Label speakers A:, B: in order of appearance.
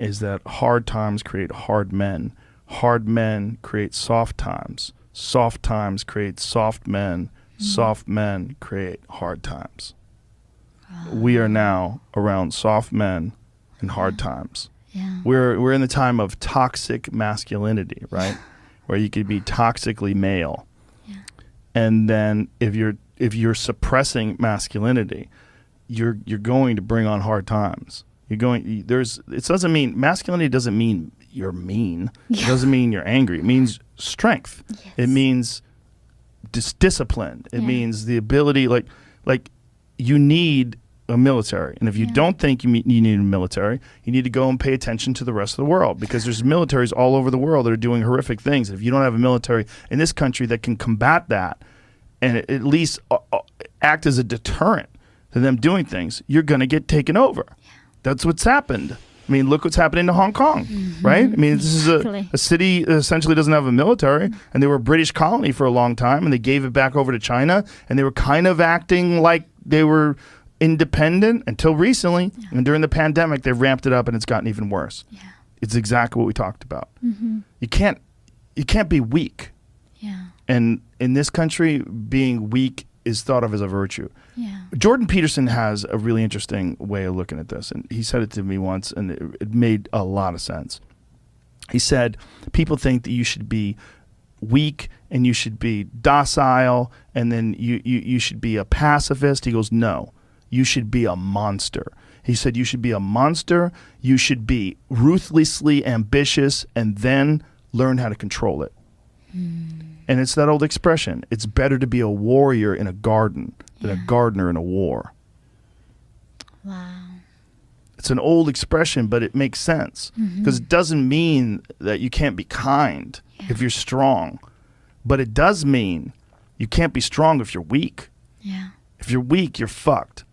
A: is that hard times create hard men. Hard men create soft times. Soft times create soft men. Soft men create hard times. We are now around soft men and hard times.
B: Yeah.
A: We're in the time of toxic masculinity, right? Where you could be toxically male.
B: Yeah.
A: And then if you're suppressing masculinity, you're going to bring on hard times. It doesn't mean masculinity doesn't mean you're mean.
B: Yeah.
A: It doesn't mean you're angry. It means strength.
B: Yes.
A: It means discipline. It means the ability, like you need a military. And if you don't think you need a military, you need to go and pay attention to the rest of the world, because there's militaries all over the world that are doing horrific things. If you don't have a military in this country that can combat that and at least act as a deterrent to them doing things, you're going to get taken over. Yeah. That's what's happened. I mean, look what's happening to Hong Kong, right? I mean, this is a city that essentially doesn't have a military, and they were a British colony for a long time, and they gave it back over to China, and they were kind of acting like they were independent until recently. Yeah. And during the pandemic, they ramped it up, and it's gotten even worse. Yeah. It's exactly what we talked about. You can't be weak.
B: Yeah.
A: And in this country, being weak is thought of as a virtue.
B: Yeah.
A: Jordan Peterson has a really interesting way of looking at this, and he said it to me once, and it made a lot of sense. He said, people think that you should be weak and you should be docile, and then you should be a pacifist. He goes, no, you should be a monster. He said you should be a monster, you should be ruthlessly ambitious, and then learn how to control it. And it's that old expression, it's better to be a warrior in a garden than a gardener in a war.
B: Wow.
A: It's an old expression, but it makes sense, because it doesn't mean that you can't be kind if you're strong, but it does mean you can't be strong if you're weak.
B: Yeah.
A: If you're weak, you're fucked.